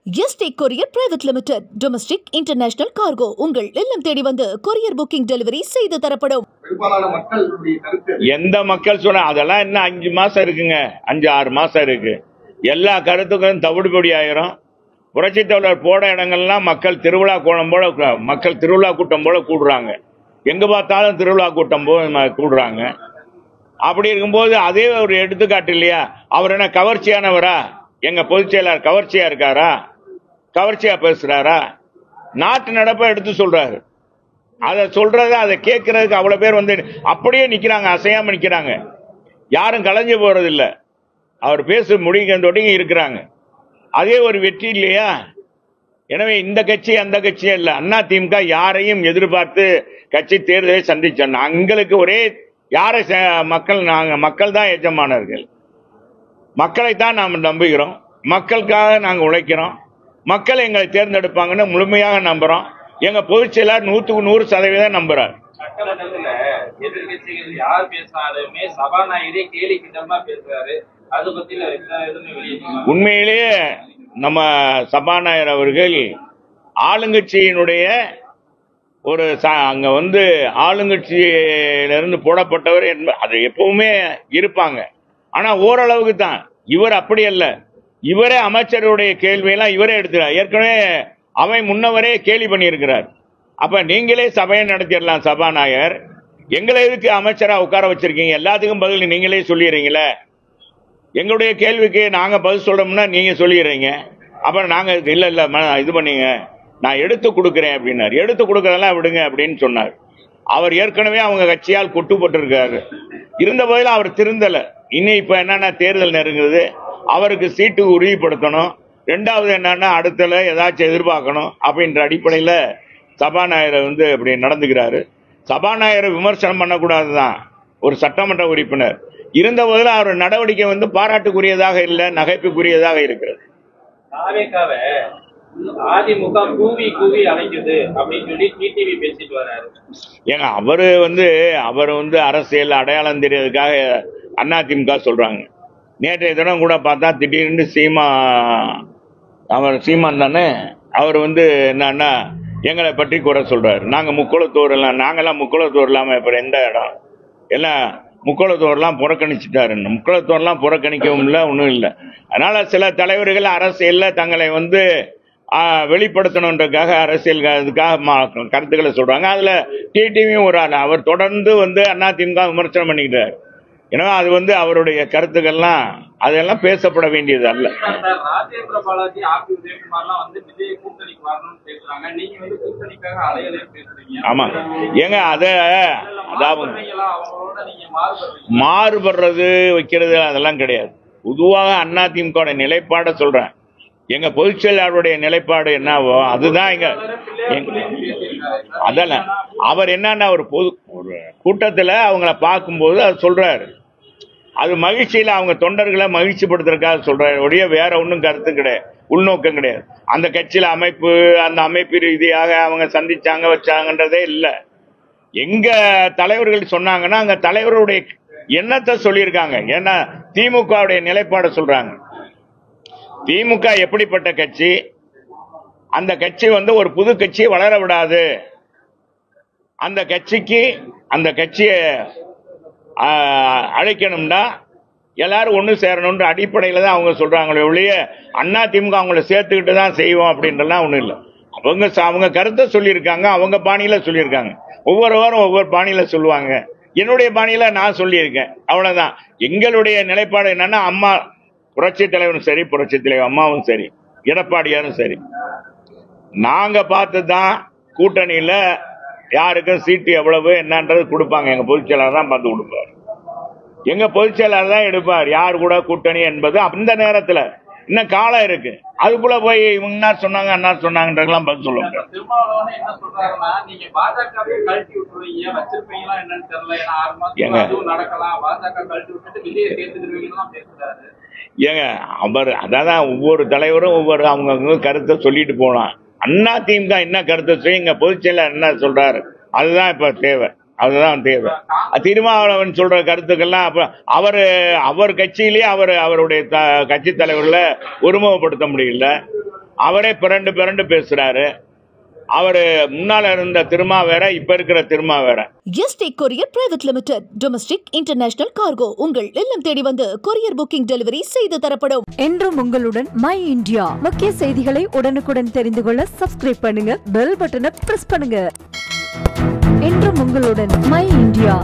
Yesterday courier private limited domestic international cargo உங்கள் இல்லம் தேடி வந்து கொரியர் புக்கிங் டெலிவரி செய்து தரப்படும். எந்த மக்கள் சொன்ன அதெல்லாம் இன்னும் 5 மாசம் இருக்குங்க, 5-6 மாசம் இருக்கு. எல்லா கருத்துக்களும் தவிடுபடி ஆயிரும். புரட்சி தலைவர் போட இடங்கள்லாம் மக்கள் திருவிழா கோலம் போல, மக்கள் திருவிழா கூட்டம் போல கூடுறாங்க. எங்க பார்த்தாலும் திருவிழா கூட்டம் போல கூடுறாங்க. அப்படி இருக்கும்போது அதே ஒரு எடுத்துக்காட்டு இல்லையா? அவர் என்ன கவர்ச்சியானவரா? எங்க பொதுச் செயலாளர் கவர்ச்சியா இருக்காரா? கவர்ச்சியா பேசுறாரா? நாட்டு நடப்பை எடுத்து சொல்றாரு. அதை சொல்றது, அதை கேட்கறதுக்கு அவ்வளவு பேர் வந்து அப்படியே நிக்கிறாங்க, அசையாம நிக்கிறாங்க. யாரும் கலைஞ்சு போறது இல்ல. அவர் பேச முடிங்க இருக்கிறாங்க. அதே ஒரு வெற்றி இல்லையா? எனவே இந்த கட்சி அந்த கட்சியே இல்ல, அதிமுக யாரையும் எதிர்பார்த்து கட்சி தேர்தலை சந்திச்சோம். எங்களுக்கு ஒரே யாரை மக்கள், நாங்க மக்கள் தான் எஜமானர்கள். மக்களைத்தான் நாம் நம்புகிறோம். மக்களுக்காக நாங்க உழைக்கிறோம். மக்கள் எங்களை தேர்ந்தெடுப்பாங்கன்னு முழுமையாக நம்புறோம். எங்க பொதுச் செயலாளர் 100% நம்புறார். சட்டமன்றத்துல எதிர்கட்சிகள் யார் பேசினாலுமே சபாநாயகரே கேலி கிண்டமா பேசுறாரு. அது பத்தி உண்மையிலேயே நம்ம சபாநாயகர் அவர்கள் ஆளுங்கட்சியினுடைய ஒரு அங்க வந்து ஆளுங்கட்சியிலிருந்து போடப்பட்டவர் அது எப்பவுமே இருப்பாங்க. ஆனா ஓரளவுக்கு தான். இவர் அப்படி அல்ல. இவரே அமைச்சருடைய கேள்வியெல்லாம் இவரே எடுத்துறார். ஏற்கனவே அவை முன்னவரே கேலி பண்ணியிருக்கிறார். அப்ப நீங்களே சபையை நடத்திடலாம் சபாநாயகர், எங்களை எதுக்கு அமைச்சரா உட்கார வச்சிருக்கீங்க? எல்லாத்துக்கும் பதில் நீங்களே சொல்லிடுறீங்களே. எங்களுடைய கேள்விக்கு நாங்க பதில் சொல்றோம்னா நீங்க சொல்லிடுறீங்க. அப்புறம் நாங்க இல்ல இது பண்ணீங்க, நான் எடுத்து கொடுக்கிறேன் அப்படின்னாரு. எடுத்து கொடுக்கறதெல்லாம் விடுங்க அப்படின்னு சொன்னார். அவர் ஏற்கனவே அவங்க கட்சியால் கொட்டுப்பட்டிருக்காரு. இருந்த போதிலும் அவர் திருந்தல. இன்னும் இப்ப என்னன்னா தேர்தல் நெருங்குது, அவருக்கு சீட்டு உறுதிப்படுத்தணும். ரெண்டாவது என்னன்னா அடுத்தல ஏதாச்சும் எதிர்பார்க்கணும் அப்படின்ற அடிப்படையில சபாநாயகர் வந்து அப்படி நடந்துக்கிறாரு. சபாநாயகரை விமர்சனம் பண்ணக்கூடாதுதான் ஒரு சட்டமன்ற உறுப்பினர். இருந்த போதிலும் அவர் நடவடிக்கை வந்து பாராட்டுக்குரியதாக இல்லை, நகைப்புக்குரியதாக இருக்கிறது. அதிமுக கூவி கூவி அழைக்குது அப்படின்னு சொல்லி டிடிவி பேசிட்டு வர்றாரு. ஏங்க அவர் வந்து அரசியல் அடையாளம் தெரியறதுக்காக அதிமுக சொல்றாங்க. நேற்றைய தினம் கூட பார்த்தா திடீர்னு சீமான் தானே, அவர் வந்து என்னன்னா எங்களை பற்றி குறை சொல்றாரு. நாங்க முக்குளத்தோர் எல்லாம், நாங்கெல்லாம் முக்குளத்தோர் இல்லாம இப்ப எந்த இடம் எல்லாம் முக்குளத்தோர்லாம் புறக்கணிச்சுட்டாரு. முக்குளத்தோர்லாம் புறக்கணிக்கவும் இல்லை, ஒன்றும் இல்லை. அதனால சில தலைவர்கள் அரசியல்ல தங்களை வந்து வெளிப்படுத்தணுன்றதுக்காக அரசியலுக்காக கருத்துக்களை சொல்றாங்க. அதுல டிடிவியும் ஒரு ஆள். அவர் தொடர்ந்து வந்து அதிமுக விமர்சனம் பண்ணிக்கிட்டார். எனவே அது வந்து அவருடைய கருத்துக்கள்லாம் அதெல்லாம் பேசப்பட வேண்டியது அல்ல. ராஜேந்திர பாலாஜி, ஆர் பி உதயகுமார்லாம் வந்து விஜய் கூட்டணிக்கு வரணும்னு பேசுறாங்க. நீங்க வந்து கூட்டணிக்காக அலையலே பேசுறீங்க. ஆமா ஏங்க, அதாவது மாறுபடுறது வைக்கிறது அதெல்லாம் கிடையாது. பொதுவாக அதிமுக நிலைப்பாட சொல்றேன். எங்க பொதுச் செயலாளருடைய நிலைப்பாடு என்னவோ அதுதான் எங்க. அதெல்லாம் அவர் என்னன்னா ஒரு கூட்டத்துல அவங்கள பார்க்கும்போது அது சொல்றாரு. அது மகிழ்ச்சியில அவங்க தொண்டர்களை மகிழ்ச்சி படுத்துறதுக்காக சொல்றாரு. ஒழிய வேற ஒன்றும் கருத்து கிடையாது, உள்நோக்கம் கிடையாது. அந்த கட்சியில அந்த அமைப்பு ரீதியாக அவங்க சந்திச்சாங்க வச்சாங்கன்றதே இல்லை. எங்க தலைவர்கள் சொன்னாங்கன்னா அங்க தலைவருடைய எண்ணத்தை சொல்லியிருக்காங்க. ஏன்னா திமுகவுடைய நிலைப்பாட சொல்றாங்க. திமுக எப்படிப்பட்ட கட்சி? அந்த கட்சி வந்து ஒரு புது கட்சியை வளர விடாது. அந்த கட்சியை அழைக்கணும்னா எல்லாரும் ஒண்ணு சேரணும்ன்ற அடிப்படையில தான் அவங்க சொல்றாங்களே ஒழிய அதிமுக அவங்கள சேர்த்துக்கிட்டு தான் செய்வோம் அப்படின்றலாம் ஒண்ணும் இல்லை. அவங்க கருத்தை சொல்லியிருக்காங்க, அவங்க பாணியில சொல்லியிருக்காங்க. ஒவ்வொரு வாரம் ஒவ்வொரு பாணியில சொல்லுவாங்க. என்னுடைய பாணியில நான் சொல்லியிருக்கேன், அவ்வளவுதான். எங்களுடைய நிலைப்பாடு என்னன்னா, அம்மா புரட்சி தலைவரும் சரி, புரட்சி தலைவர் அம்மாவும் சரி, எடப்பாடியாரும் சரி, நாங்க பார்த்துதான் கூட்டணியில யாருக்கும் சீட்டு எவ்வளவு என்னன்றது கொடுப்பாங்க. எங்க பொதுச் செயலாளர் தான் பார்த்து கொடுப்பார். எங்க பொதுச் செயலாளர் தான் எடுப்பார் யார் கூட கூட்டணி என்பது. அந்த நேரத்துல இன்னும் காலம் இருக்கு. அதுக்குள்ள போய் இவங்க என்ன சொன்னாங்க என்ன சொன்னாங்கன்றதெல்லாம் பதில் சொல்லுவாங்க. ஏங்க அவர் அதான் ஒவ்வொரு தலைவரும் ஒவ்வொரு அவங்க கருத்தை சொல்லிட்டு போலாம். அதிமுக என்ன கருத்தை சொல்லி எங்க பொதுச் செயலாளர் என்ன சொல்றாரு அதுதான் இப்ப தேவை. அதுதான் தேவை. திருமாவளவன் சொல்ற கருத்துக்கள்லாம் அவர் கட்சியிலேயே அவருடைய கட்சி தலைவர்ல ஒருமுகப்படுத்த முடியல. அவரே பிறண்டு பிறண்டு பேசுறாரு. அவரு முன்னால இருந்த திருமா வேற, இப்ப இருக்கிற திருமா வேற. Yesterday courier private limited, domestic international cargo உங்கள் இல்லம் தேடி வந்து கொரியர் புக்கிங் டெலிவரி செய்து தரப்படும். என்றும் உங்களுடன் மை இந்தியா. முக்கிய செய்திகளை உடனுக்குடன் தெரிந்து கொள்ள சப்ஸ்கிரைப் பண்ணுங்க, பெல் பட்டனை பிரஸ் பண்ணுங்க. என்றும் உங்களுடன் மை இந்தியா.